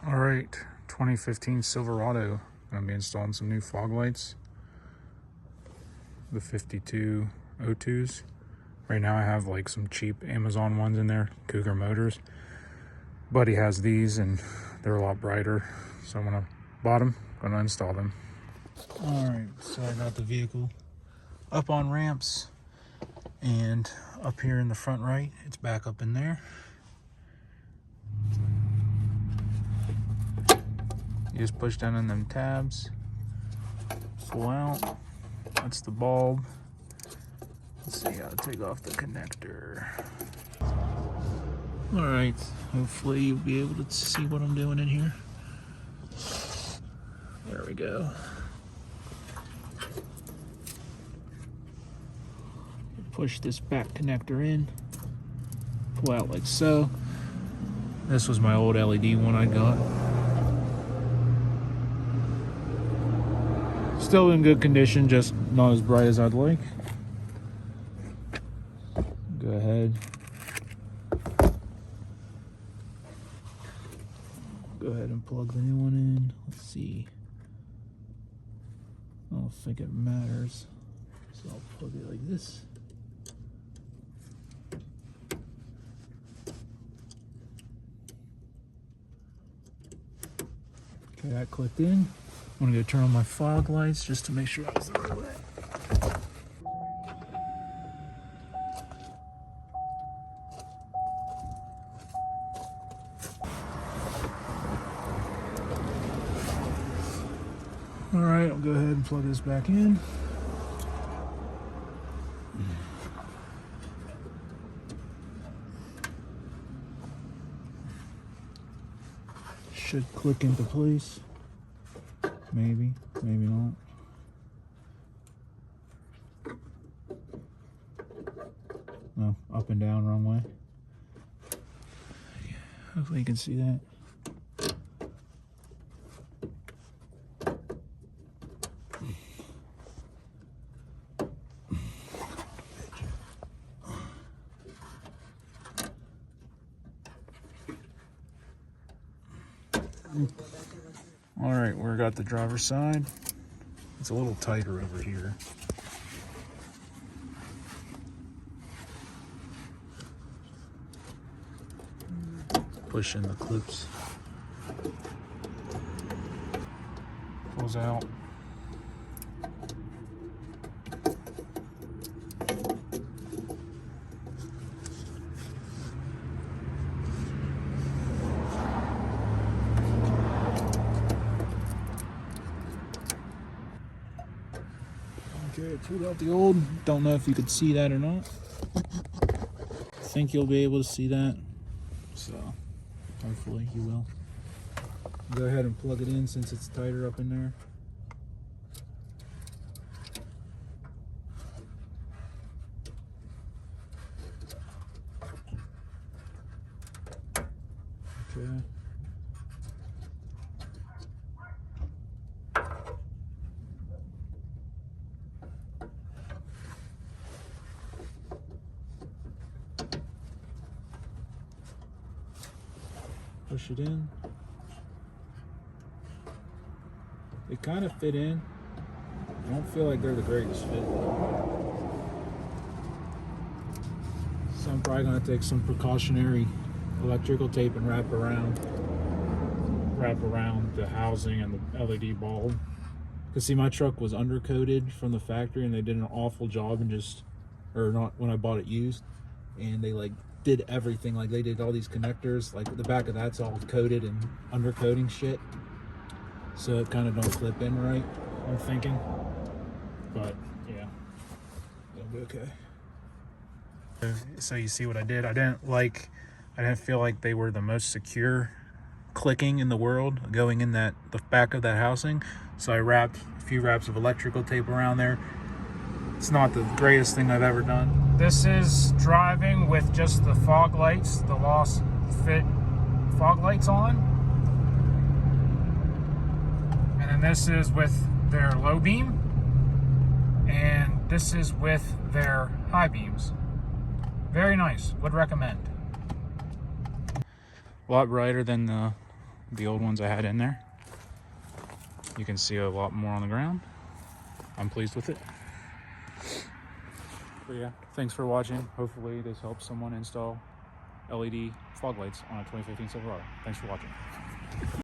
All right, 2015 Silverado. Gonna be installing some new fog lights. The 5202s. Right now I have like some cheap Amazon ones in there, Cougar Motors. Buddy has these and they're a lot brighter. So I'm gonna bought them, gonna install them. All right, so I got the vehicle up on ramps and up here in the front right, it's back up in there. You just push down on them tabs, pull out, that's the bulb. Let's see how to take off the connector. All right, hopefully you'll be able to see what I'm doing in here. There we go. Push this back connector in, pull out like so. This was my old LED one I got. Still in good condition, just not as bright as I'd like. Go ahead. Go ahead and plug the new one in. Let's see. I don't think it matters. So I'll plug it like this. Okay, that clicked in. I'm gonna go turn on my fog lights just to make sure I was the right way. All right, I'll go ahead and plug this back in. Should click into place. Maybe, maybe not. No, up and down, wrong way. Hopefully you can see that. All right, we got the driver's side. It's a little tighter over here. Push in the clips. Pulls out. Okay, pulled out the old. Don't know if you could see that or not. I think you'll be able to see that. So, hopefully you will. Go ahead and plug it in since it's tighter up in there. Okay. Push it in. They kind of fit in. I don't feel like they're the greatest fit. So I'm probably gonna take some precautionary electrical tape and wrap around the housing and the LED bulb. Cause see, my truck was undercoated from the factory and they did an awful job and not when I bought it used, and they like did everything. Like they did all these connectors, like the back of that's all coated and undercoating shit, so it kind of don't clip in right, I'm thinking. But yeah, it'll be okay. So you see what I did? I didn't feel like they were the most secure clicking in the world going in the back of that housing, so I wrapped a few wraps of electrical tape around there. It's not the greatest thing I've ever done. This is driving with just the fog lights, the Lasfit fog lights on. And then this is with their low beam. And this is with their high beams. Very nice, would recommend. A lot brighter than the the old ones I had in there. You can see a lot more on the ground. I'm pleased with it. But yeah, thanks for watching. Hopefully this helps someone install LED fog lights on a 2015 Silverado. Thanks for watching.